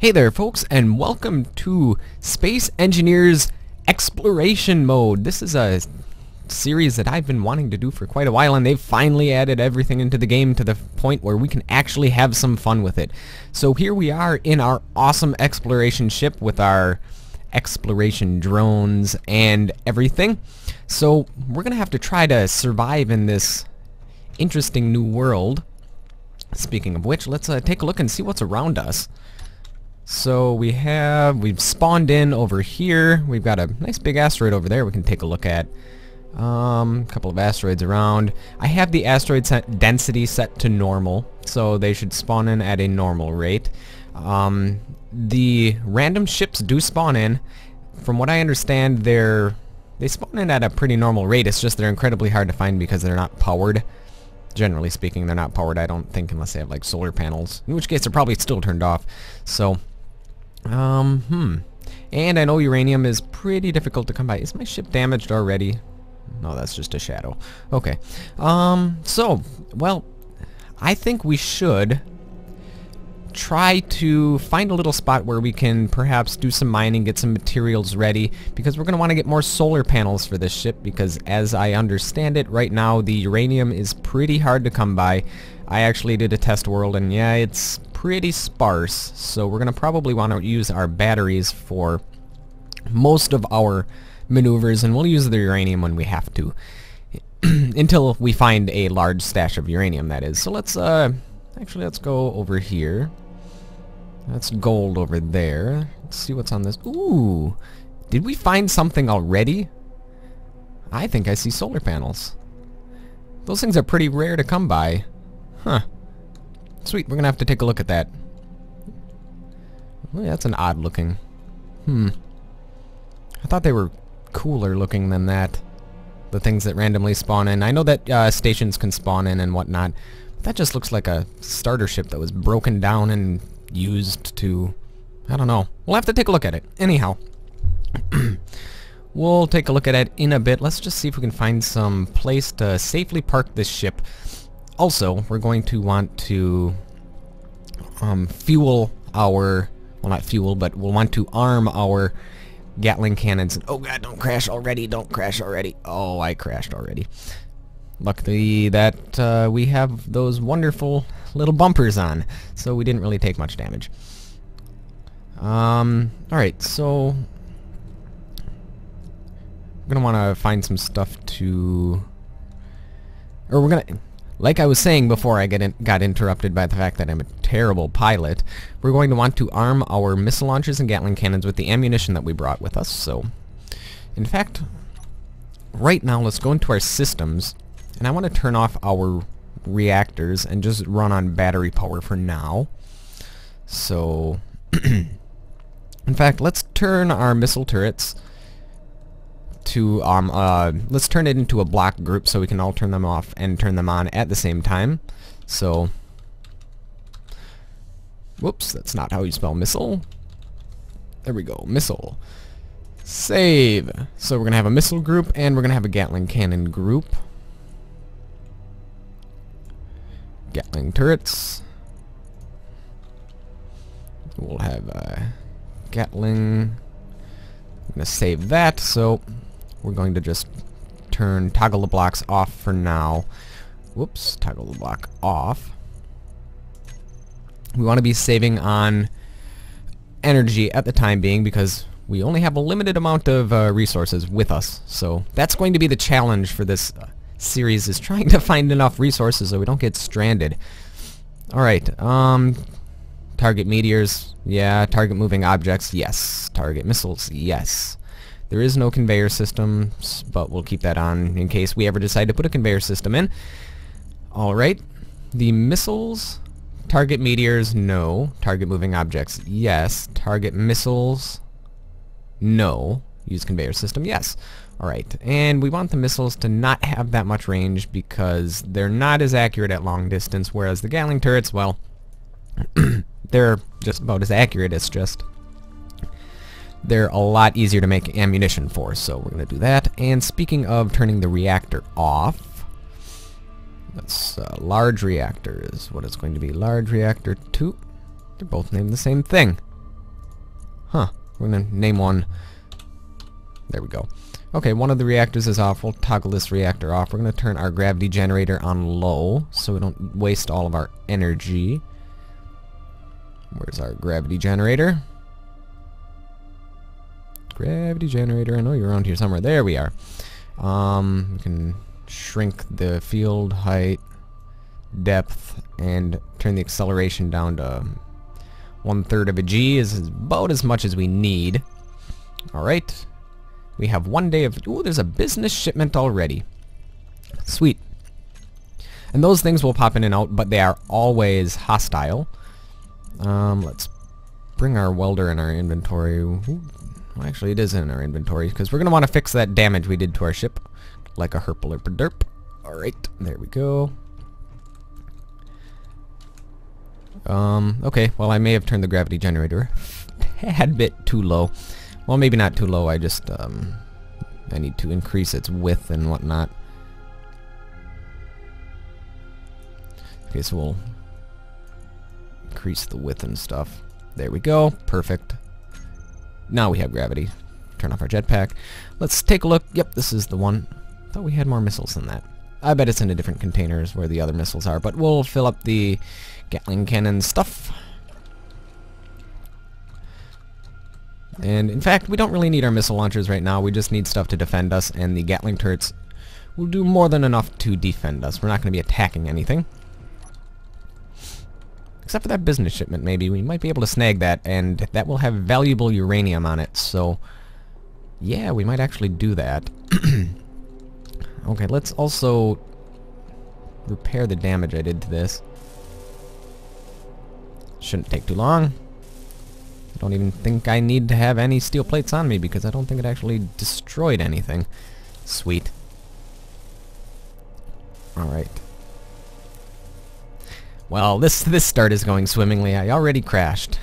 Hey there folks, and welcome to Space Engineers Exploration Mode. This is a series that I've been wanting to do for quite a while, and they've finally added everything into the game to the point where we can actually have some fun with it. So here we are in our awesome exploration ship with our exploration drones and everything. So we're gonna have to try to survive in this interesting new world. Speaking of which, let's take a look and see what's around us. So we've spawned in over here. We've got a nice big asteroid over there we can take a look at. A couple of asteroids around. I have the asteroid density set to normal, so they should spawn in at a normal rate. The random ships do spawn in. From what I understand, they spawn in at a pretty normal rate. It's just they're incredibly hard to find because they're not powered. Generally speaking, they're not powered, I don't think, unless they have like solar panels, in which case they're probably still turned off. So and I know uranium is pretty difficult to come by. Is my ship damaged already? No, that's just a shadow. Okay. Well, I think we should try to find a little spot where we can perhaps do some mining, get some materials ready, because we're going to want to get more solar panels for this ship, because as I understand it, right now the uranium is pretty hard to come by. I actually did a test world, and yeah, it's pretty sparse, so we're going to probably want to use our batteries for most of our maneuvers, and we'll use the uranium when we have to, until we find a large stash of uranium, that is. So let's go over here. That's gold over there. Let's see what's on this. Ooh! Did we find something already? I think I see solar panels. Those things are pretty rare to come by. Huh. Sweet, we're gonna have to take a look at that. Oh, yeah, that's an odd looking. I thought they were cooler looking than that. The things that randomly spawn in. I know that stations can spawn in and whatnot. That just looks like a starter ship that was broken down and used to... I don't know. We'll have to take a look at it. Anyhow, we'll take a look at it in a bit. Let's just see if we can find some place to safely park this ship. Also, we're going to want to fuel our... Well, not fuel, but we'll want to arm our Gatling cannons. Oh god, don't crash already. Don't crash already. Oh, I crashed already. Luckily that we have those wonderful little bumpers on, so we didn't really take much damage. Alright, so we're gonna want to find some stuff to... Or we're gonna... Like I was saying before I got interrupted by the fact that I'm a terrible pilot, we're going to want to arm our missile launchers and Gatling cannons with the ammunition that we brought with us, so... In fact, right now let's go into our systems. And I want to turn off our reactors and just run on battery power for now. So, in fact, let's turn our missile turrets to, let's turn it into a block group so we can all turn them off and turn them on at the same time. So, whoops, that's not how you spell missile. There we go, missile. Save. So we're going to have a missile group and we're going to have a Gatling cannon group. Gatling turrets. We'll have Gatling. I'm going to save that, so we're going to just toggle the blocks off for now. Whoops, toggle the block off. We want to be saving on energy at the time being because we only have a limited amount of resources with us. So that's going to be the challenge for this series, is trying to find enough resources so we don't get stranded. Alright, target meteors, yeah. Target moving objects, yes. Target missiles, yes. There is no conveyor system, but we'll keep that on in case we ever decide to put a conveyor system in. Alright, the missiles, target meteors, no. Target moving objects, yes. Target missiles, no. Use conveyor system, yes. Alright, and we want the missiles to not have that much range because they're not as accurate at long distance, whereas the Gatling turrets, well, they're just about as accurate. It's just they're a lot easier to make ammunition for, so we're going to do that. And speaking of turning the reactor off, that's large reactors. What is going to be large reactor 2? They're both named the same thing. Huh. We're gonna name one. There we go. Okay, one of the reactors is off. We'll toggle this reactor off. We're gonna turn our gravity generator on low so we don't waste all of our energy. Where's our gravity generator? Gravity generator. I know you're around here somewhere. There we are. We can shrink the field height, depth, and turn the acceleration down to 1/3 of a G. Is about as much as we need. Alright. We have 1 day of... Ooh, there's a business shipment already. Sweet. And those things will pop in and out, but they are always hostile. Let's bring our welder in our inventory. Ooh, well, actually, it is in our inventory, because we're going to want to fix that damage we did to our ship. Like a herplerperderp. Alright, there we go. Okay, well, I may have turned the gravity generator a tad bit too low. Well, maybe not too low, I just, I need to increase its width and whatnot. Okay, so we'll increase the width and stuff. There we go, perfect. Now we have gravity. Turn off our jetpack. Let's take a look. Yep, this is the one. I thought we had more missiles than that. I bet it's in a different containers where the other missiles are, but we'll fill up the Gatling cannon stuff. And in fact, we don't really need our missile launchers right now. We just need stuff to defend us, and the Gatling turrets will do more than enough to defend us. We're not going to be attacking anything. Except for that business shipment, maybe. We might be able to snag that, and that will have valuable uranium on it, so... yeah, we might actually do that. Okay, let's also repair the damage I did to this. Shouldn't take too long. I don't even think I need to have any steel plates on me because I don't think it actually destroyed anything. Sweet. Alright. Well, this start is going swimmingly. I already crashed.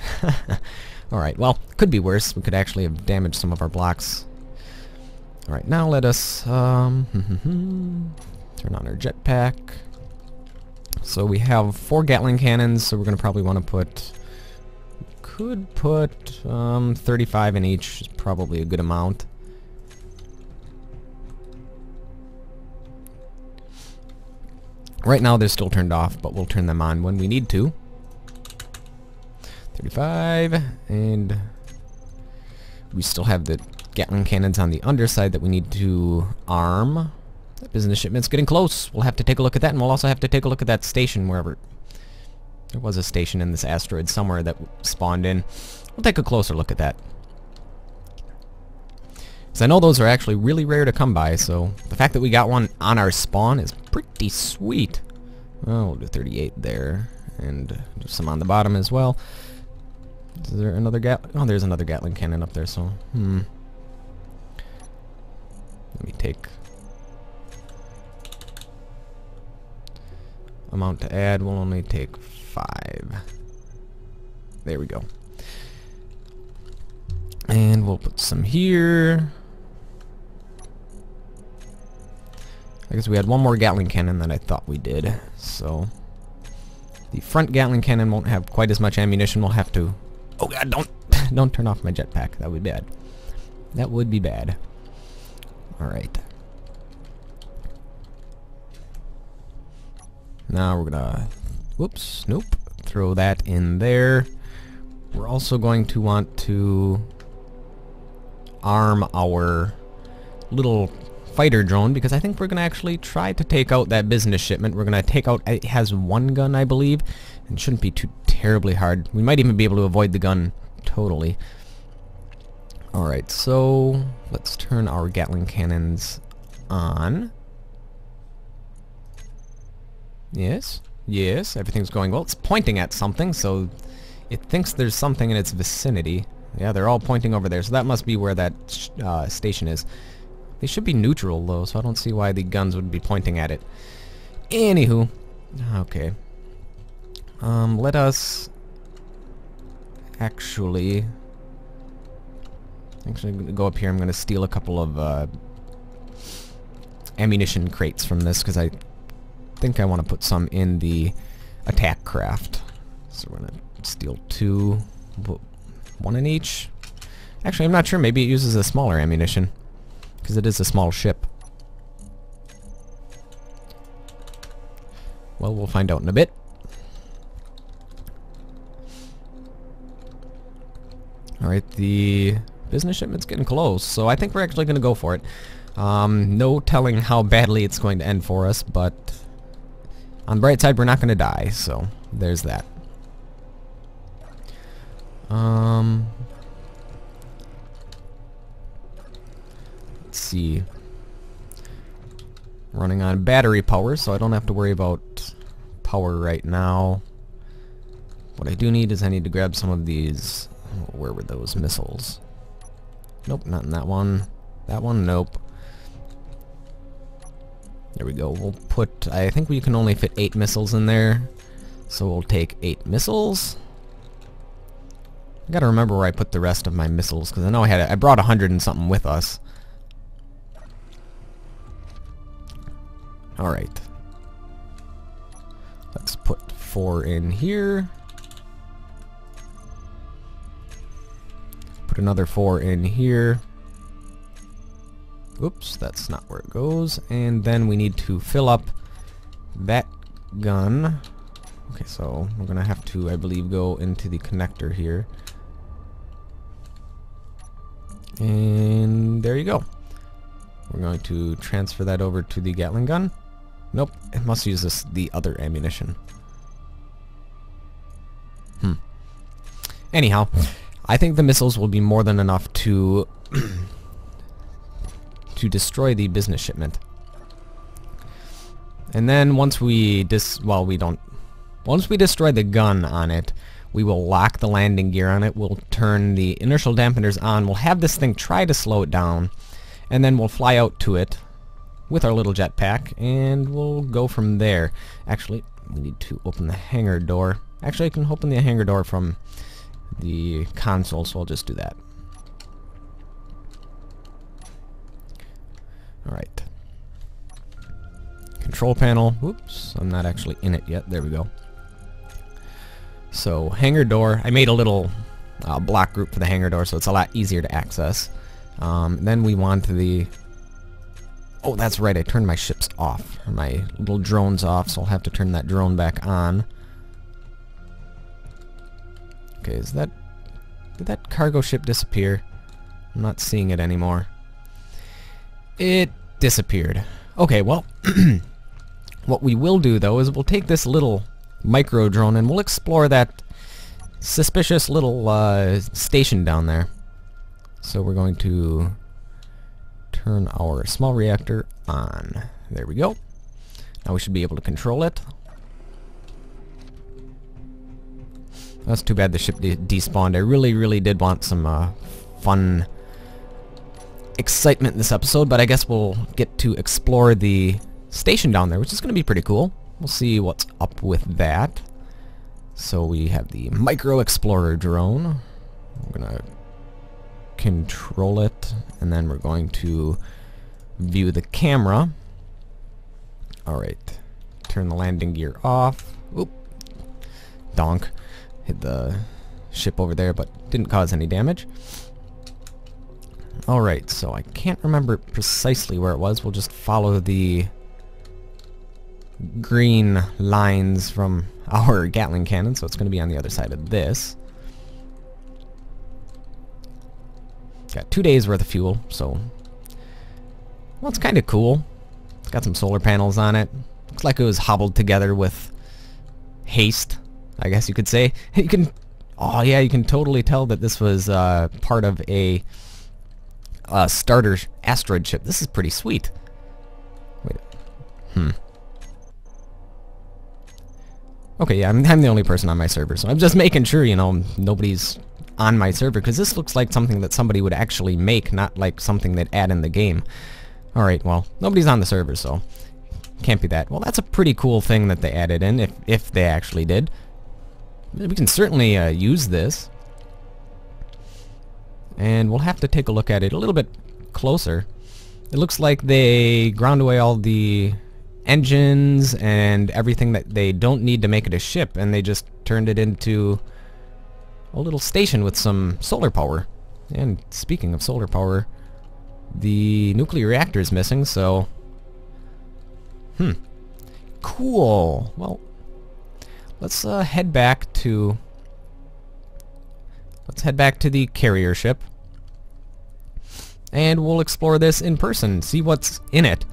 Alright, well, could be worse. We could actually have damaged some of our blocks. Alright, now let us turn on our jetpack. So we have 4 Gatling cannons, so we're going to probably want to put... could put 35 in each, is probably a good amount. Right now they're still turned off, but we'll turn them on when we need to. 35, and we still have the Gatling cannons on the underside that we need to arm. That business shipment's getting close. We'll have to take a look at that, and we'll also have to take a look at that station wherever. There was a station in this asteroid somewhere that spawned in. We'll take a closer look at that. Because I know those are actually really rare to come by, so the fact that we got one on our spawn is pretty sweet. Well, we'll do 38 there, and do some on the bottom as well. Is there another oh, there's another Gatling cannon up there, so, Let me take... amount to add, we'll only take 5. There we go. And we'll put some here. I guess we had one more Gatling cannon than I thought we did, so... the front Gatling cannon won't have quite as much ammunition. We'll have to... oh god, don't turn off my jetpack. That would be bad. That would be bad. Alright. Now we're gonna... whoops, nope. Throw that in there. We're also going to want to arm our little fighter drone, because I think we're going to actually try to take out that business shipment. We're going to take out... it has one gun, I believe, and shouldn't be too terribly hard. We might even be able to avoid the gun totally. Alright, so let's turn our Gatling cannons on. Yes, yes, everything's going well. It's pointing at something, so it thinks there's something in its vicinity. Yeah, they're all pointing over there, so that must be where that station is. They should be neutral, though, so I don't see why the guns would be pointing at it. Anywho, okay. Let us actually go up here. I'm going to steal a couple of ammunition crates from this, because I think I want to put some in the attack craft. So we're going to steal 2, put 1 in each. Actually, I'm not sure. Maybe it uses a smaller ammunition, because it is a small ship. Well, we'll find out in a bit. Alright, the business shipment's getting close, so I think we're actually going to go for it. No telling how badly it's going to end for us, but on the bright side, we're not going to die, so there's that. Let's see. Running on battery power, so I don't have to worry about power right now. What I do need is I need to grab some of these. Where were those missiles? Nope, not in that one. That one, nope. There we go. We'll put, I think we can only fit 8 missiles in there. So we'll take 8 missiles. I gotta remember where I put the rest of my missiles, because I know I brought 100 and something with us. Alright. Let's put 4 in here. Put another 4 in here. Oops, that's not where it goes. And then we need to fill up that gun. Okay, so we're gonna have to, I believe, go into the connector here. And there you go. We're going to transfer that over to the Gatling gun. Nope, it must use the other ammunition. Anyhow, I think the missiles will be more than enough to to destroy the business shipment. And then once we destroy the gun on it, we will lock the landing gear on it. We'll turn the inertial dampeners on. We'll have this thing try to slow it down, and then we'll fly out to it with our little jetpack, and we'll go from there. Actually, we need to open the hangar door. Actually, I can open the hangar door from the console, so I'll just do that. Alright. Control panel. Whoops, I'm not actually in it yet. There we go. So, hangar door. I made a little block group for the hangar door, so it's a lot easier to access. Then we want the... Oh, that's right, I turned my ships off. Or my little drones off, so I'll have to turn that drone back on. Okay, is that... Did that cargo ship disappear? I'm not seeing it anymore. It disappeared. Okay, well... what we will do, though, is we'll take this little micro drone and we'll explore that suspicious little station down there. So we're going to turn our small reactor on. There we go. Now we should be able to control it. That's too bad the ship despawned. I really did want some fun excitement in this episode, but I guess we'll get to explore the station down there, which is going to be pretty cool. We'll see what's up with that. So we have the Micro Explorer drone. We're going to control it, and then we're going to view the camera. Alright. Turn the landing gear off. Oop. Donk. Hit the ship over there, but didn't cause any damage. Alright, so I can't remember precisely where it was. We'll just follow the green lines from our Gatling cannon, so it's going to be on the other side of this. Got 2 days worth of fuel, so... Well, it's kind of cool. It's got some solar panels on it. Looks like it was hobbled together with haste, I guess you could say. You can... Oh, yeah, you can totally tell that this was part of a starter asteroid ship. This is pretty sweet. Wait. Okay, yeah, I'm the only person on my server, so I'm just making sure, you know, nobody's on my server, because this looks like something that somebody would actually make, not like something they'd add in the game. Alright, well, nobody's on the server, so can't be that. Well, that's a pretty cool thing that they added in, if they actually did. We can certainly use this. And we'll have to take a look at it a little bit closer. It looks like they ground away all the engines and everything that they don't need to make it a ship, and they just turned it into a little station with some solar power. And speaking of solar power, the nuclear reactor is missing, so... Cool. Well, let's head back to... Let's head back to the carrier ship. And we'll explore this in person, see what's in it.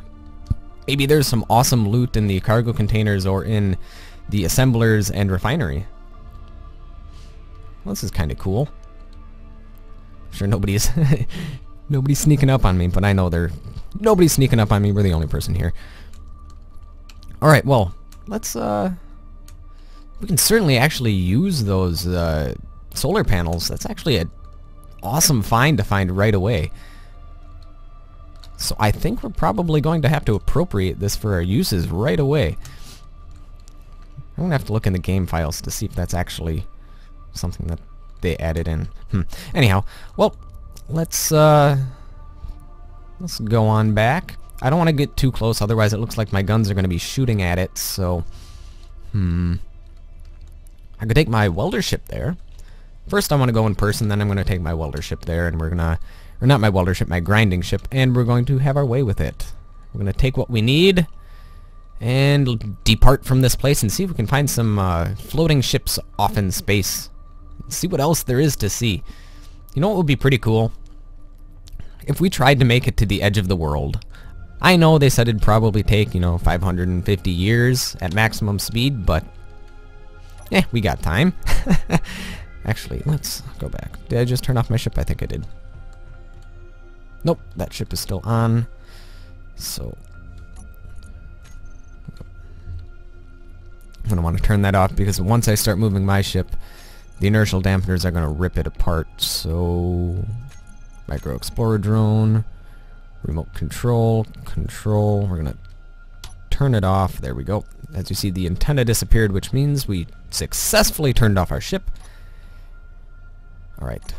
Maybe there's some awesome loot in the cargo containers or in the assemblers and refinery. Well, this is kind of cool. I'm sure nobody's nobody's sneaking up on me, but I know nobody's sneaking up on me. We're the only person here. All right, well, let's we can certainly actually use those solar panels. That's actually an awesome find to find right away. So I think we're probably going to have to appropriate this for our uses right away. I'm gonna have to look in the game files to see if that's actually something that they added in. Anyhow, well, let's go on back. I don't want to get too close, otherwise it looks like my guns are going to be shooting at it, so... I could take my welder ship there. First I want to go in person, then I'm going to take my welder ship there, and we're going to... Or not my welder ship, my grinding ship, and we're going to have our way with it. We're going to take what we need, and depart from this place and see if we can find some floating ships off in space. See what else there is to see. You know what would be pretty cool? If we tried to make it to the edge of the world. I know they said it'd probably take, 550 years at maximum speed, but... we got time. Actually, let's go back. Did I just turn off my ship? I think I did. Nope, that ship is still on. So... I'm going to want to turn that off because once I start moving my ship, the inertial dampeners are going to rip it apart. So... Micro Explorer drone... Remote control, we're gonna turn it off, there we go. As you see, the antenna disappeared, which means we successfully turned off our ship. Alright.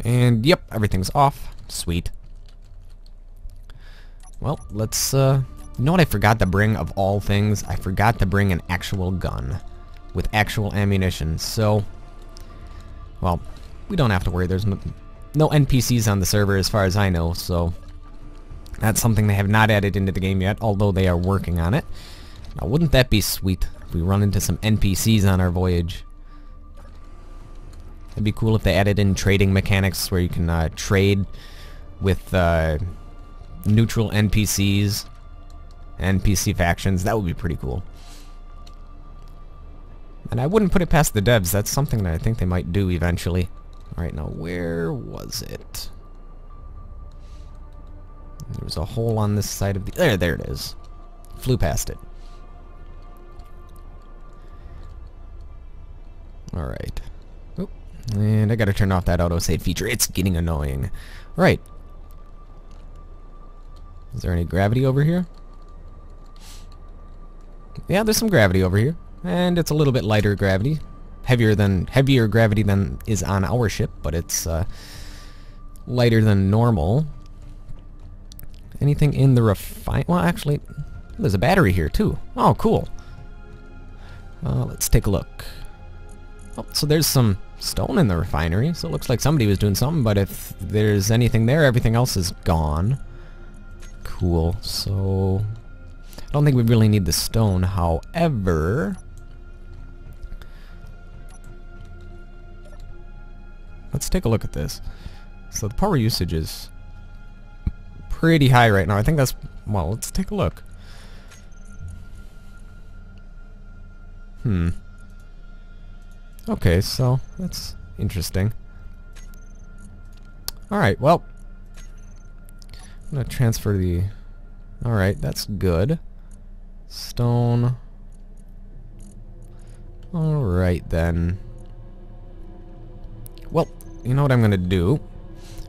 And yep, everything's off. Sweet. Well, let's, you know what I forgot to bring of all things? I forgot to bring an actual gun with actual ammunition, so... Well, we don't have to worry, there's no NPCs on the server as far as I know, so that's something they have not added into the game yet, although they are working on it. Now, wouldn't that be sweet if we run into some NPCs on our voyage? It'd be cool if they added in trading mechanics where you can trade with neutral NPCs, NPC factions. That would be pretty cool. And I wouldn't put it past the devs. That's something that I think they might do eventually. Alright, now where was it? There was a hole on this side of the... There it is. Flew past it. Alright. Oop. And I gotta turn off that autosave feature. It's getting annoying. Right. Is there any gravity over here? Yeah, there's some gravity over here. And it's a little bit lighter gravity. Heavier gravity than is on our ship, but it's lighter than normal. Anything in the well, actually, there's a battery here too. Oh, cool. Let's take a look. Oh, so there's some stone in the refinery, so it looks like somebody was doing something, but if there's anything there, everything else is gone. Cool, so... I don't think we really need the stone, however... Let's take a look at this. So the power usage is pretty high right now. I think that's... Well, let's take a look. Okay, so that's interesting. Alright, well. I'm going to transfer the... Alright, that's good. Stone. Alright then. Well, you know what I'm going to do?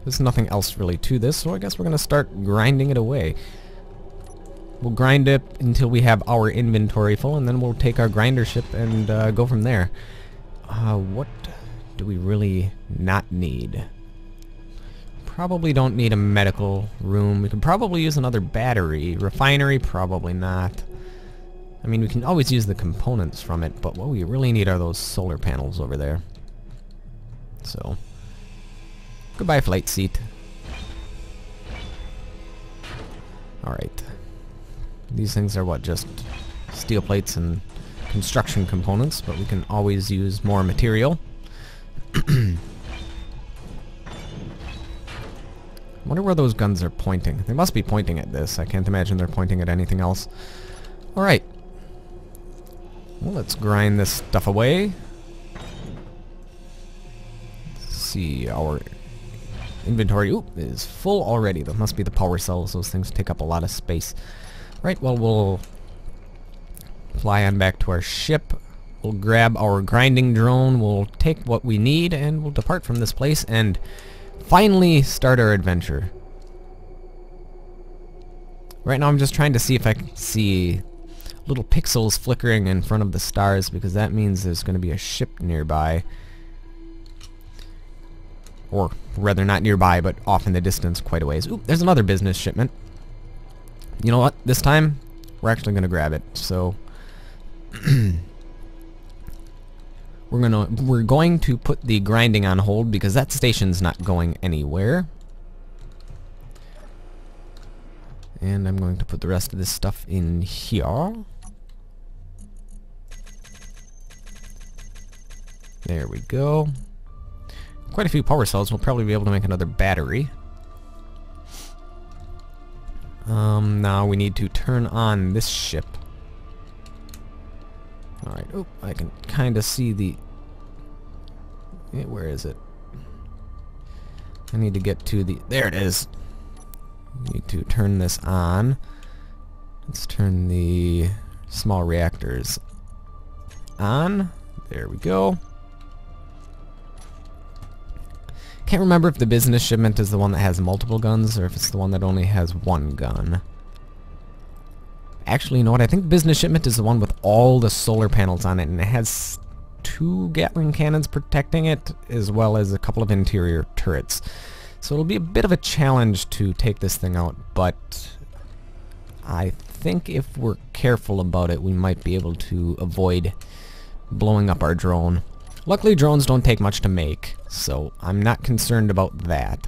There's nothing else really to this, so I guess we're going to start grinding it away. We'll grind it until we have our inventory full, and then we'll take our grinder ship and go from there. What do we really not need? Probably don't need a medical room. We could probably use another battery. Refinery, probably not. I mean, we can always use the components from it, but what we really need are those solar panels over there. So, goodbye flight seat. Alright. These things are what, just steel plates and construction components, but we can always use more material. I wonder where those guns are pointing. They must be pointing at this. I can't imagine they're pointing at anything else. Alright. Well, let's grind this stuff away. Let's see, our inventory is full already. That must be the power cells. Those things take up a lot of space. Right, well, we'll fly on back to our ship. We'll grab our grinding drone. We'll take what we need, and we'll depart from this place and finally start our adventure. Right now I'm just trying to see if I can see little pixels flickering in front of the stars, because that means there's going to be a ship nearby. Or rather, not nearby, but off in the distance quite a ways. Ooh, there's another business shipment. You know what? This time, we're actually going to grab it. So, we're going to put the grinding on hold because that station's not going anywhere. And I'm going to put the rest of this stuff in here. There we go. Quite a few power cells. We'll probably be able to make another battery. Now we need to turn on this ship. Alright, oh, I can kind of see the... where is it? I need to get to the... there it is! Need to turn this on. Let's turn the small reactors on. There we go. Can't remember if the business shipment is the one that has multiple guns or if it's the one that only has one gun. Actually, you know what? I think business shipment is the one with all the solar panels on it, and it has 2 Gatling cannons protecting it, as well as a couple of interior turrets. So it'll be a bit of a challenge to take this thing out, but I think if we're careful about it, we might be able to avoid blowing up our drone. Luckily, drones don't take much to make, so I'm not concerned about that.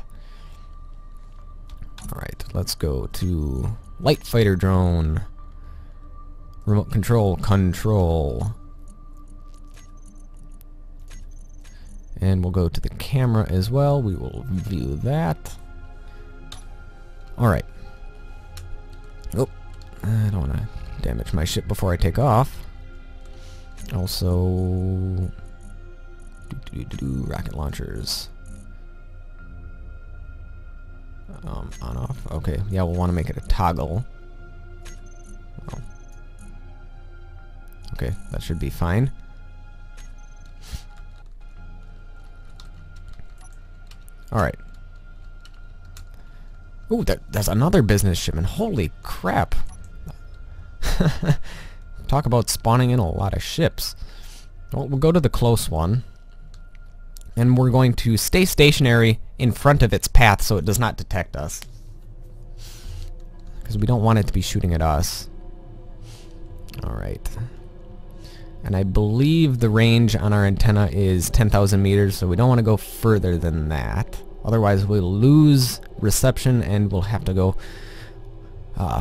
Alright, let's go to light fighter drone. Remote control. And we'll go to the camera as well. We will view that. Alright. Oh, I don't want to damage my ship before I take off. Also... rocket launchers. On off. Okay, yeah, we'll want to make it a toggle. Oh. Okay, that should be fine. Alright. Ooh, that's another business shipment. Holy crap. Talk about spawning in a lot of ships. Well, we'll go to the close one. And we're going to stay stationary in front of its path so it does not detect us. Because we don't want it to be shooting at us. Alright. And I believe the range on our antenna is 10,000 meters, so we don't want to go further than that. Otherwise we'll lose reception and we'll have to go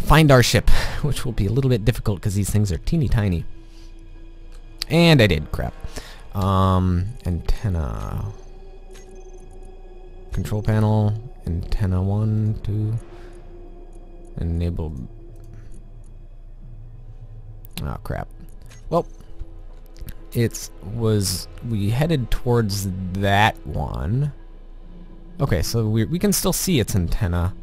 find our ship, which will be a little bit difficult because these things are teeny tiny. And I did, crap. Antenna. Control panel. Antenna 1, 2. Enabled. Oh, crap. Well, we headed towards that one. Okay, so we can still see its antenna.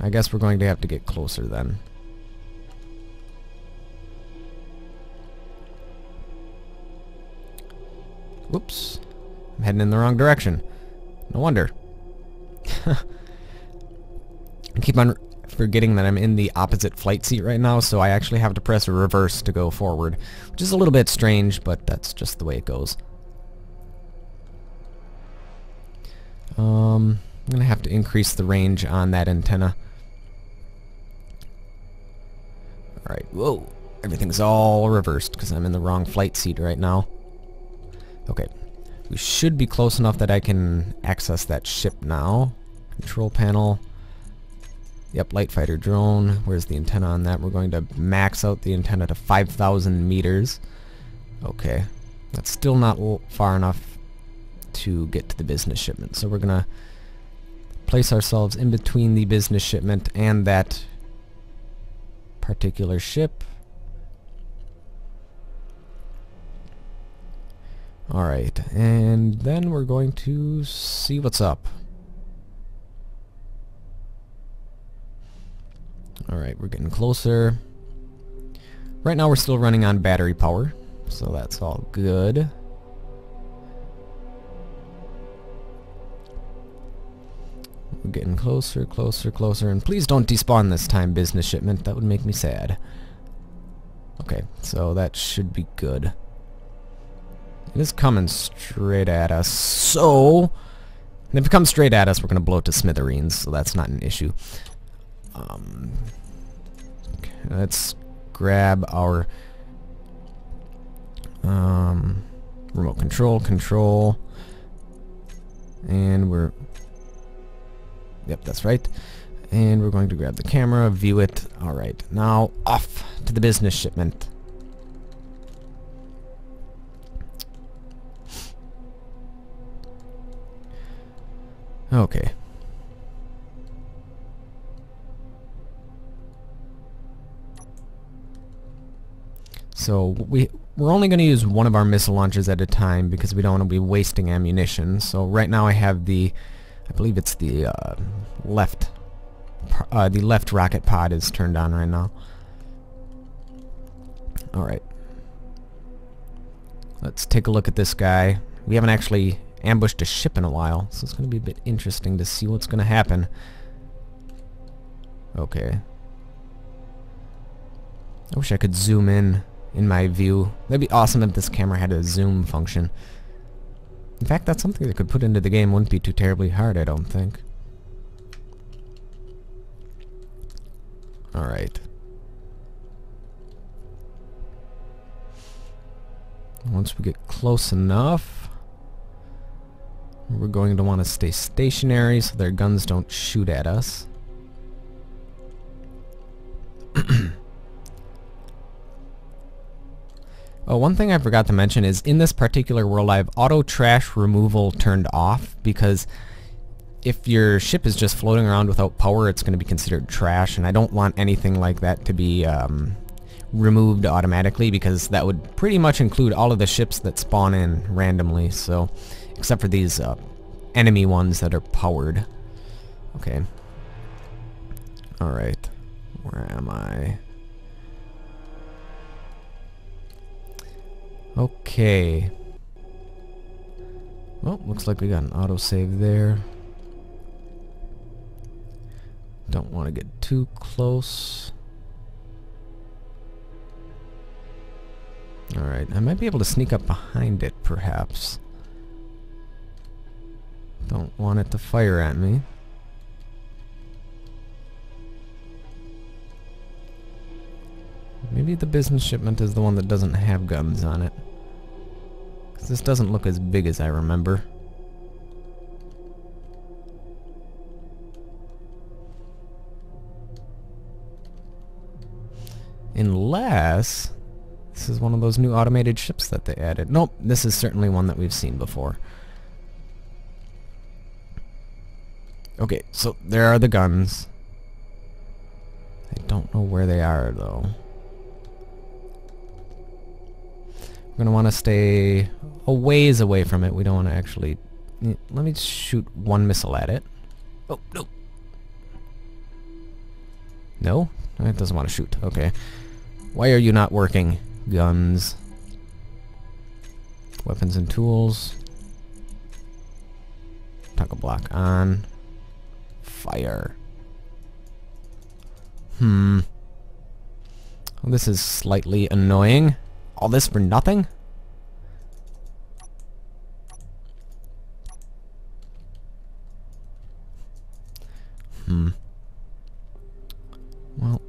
I guess we're going to have to get closer then. Whoops. I'm heading in the wrong direction. No wonder. I keep on forgetting that I'm in the opposite flight seat right now, so I actually have to press reverse to go forward, which is a little bit strange, but that's just the way it goes. I'm going to have to increase the range on that antenna. Alright, whoa. Everything's all reversed because I'm in the wrong flight seat right now. Okay. We should be close enough that I can access that ship now. Control panel. Yep, light fighter drone. Where's the antenna on that? We're going to max out the antenna to 5,000 meters. Okay. That's still not far enough to get to the business shipment. So we're going to place ourselves in between the business shipment and that particular ship. Alright, and then we're going to see what's up. Alright, we're getting closer. Right now we're still running on battery power, so that's all good. We're getting closer, closer, closer, and please don't despawn this time, business shipment. That would make me sad. Okay, so that should be good. It is coming straight at us, so if it comes straight at us, we're going to blow it to smithereens, so that's not an issue. Okay, let's grab our remote control, and we're, yep, that's right. And we're going to grab the camera, view it. Alright, now off to the business shipment. Okay. So we're only going to use one of our missile launchers at a time because we don't want to be wasting ammunition. So right now I have the, I believe it's the left rocket pod is turned on right now. Alright. Let's take a look at this guy. We haven't actually ambushed a ship in a while, so it's going to be a bit interesting to see what's going to happen. Okay. I wish I could zoom in my view. That'd be awesome if this camera had a zoom function. In fact, that's something they could put into the game. Wouldn't be too terribly hard, I don't think. Alright. Once we get close enough, we're going to want to stay stationary so their guns don't shoot at us. Oh, one thing I forgot to mention is in this particular world I have auto trash removal turned off, because if your ship is just floating around without power, it's going to be considered trash, and I don't want anything like that to be removed automatically, because that would pretty much include all of the ships that spawn in randomly, so except for these enemy ones that are powered. Okay. Alright. Where am I? Okay. Well, looks like we got an autosave there. Don't want to get too close. Alright, I might be able to sneak up behind it, perhaps. Don't want it to fire at me. Maybe the business shipment is the one that doesn't have guns on it. 'Cause this doesn't look as big as I remember. Unless this is one of those new automated ships that they added. Nope, this is certainly one that we've seen before. Okay, so there are the guns. I don't know where they are, though. We're going to want to stay a ways away from it. We don't want to actually... Let me shoot one missile at it. Oh, no. No? It doesn't want to shoot. Okay. Why are you not working? Guns. Weapons and tools. Toggle block on. Fire. Well, this is slightly annoying. All this for nothing? Well,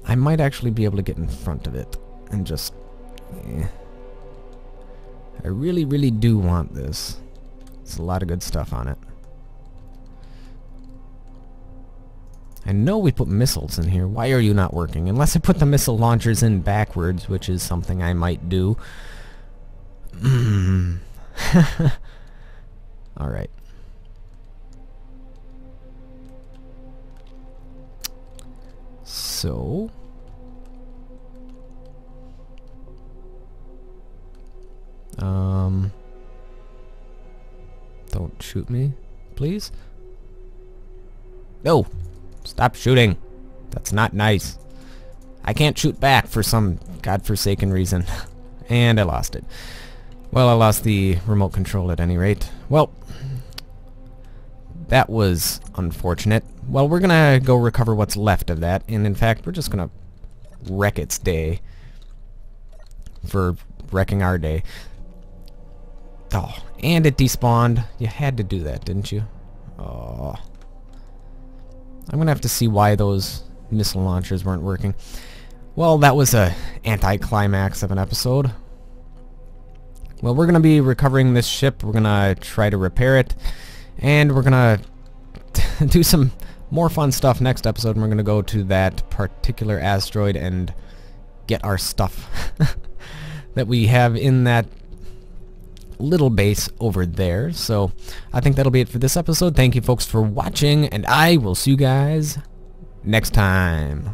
I might actually be able to get in front of it and just... I really, really do want this. There's a lot of good stuff on it. I know we put missiles in here. Why are you not working? Unless I put the missile launchers in backwards, which is something I might do. Alright. So... don't shoot me, please. No! Stop shooting! That's not nice. I can't shoot back for some godforsaken reason. And I lost it. Well, I lost the remote control at any rate. Well, that was unfortunate. Well, we're gonna go recover what's left of that, and in fact, we're just gonna wreck its day for wrecking our day. Oh, and it despawned. You had to do that, didn't you? Oh. I'm gonna have to see why those missile launchers weren't working. Well, that was a anticlimax of an episode. Well, we're gonna be recovering this ship. We're gonna try to repair it, and we're gonna do some more fun stuff next episode. And we're gonna go to that particular asteroid and get our stuff that we have in that little base over there. So I think that'll be it for this episode. Thank you folks for watching, and I will see you guys next time.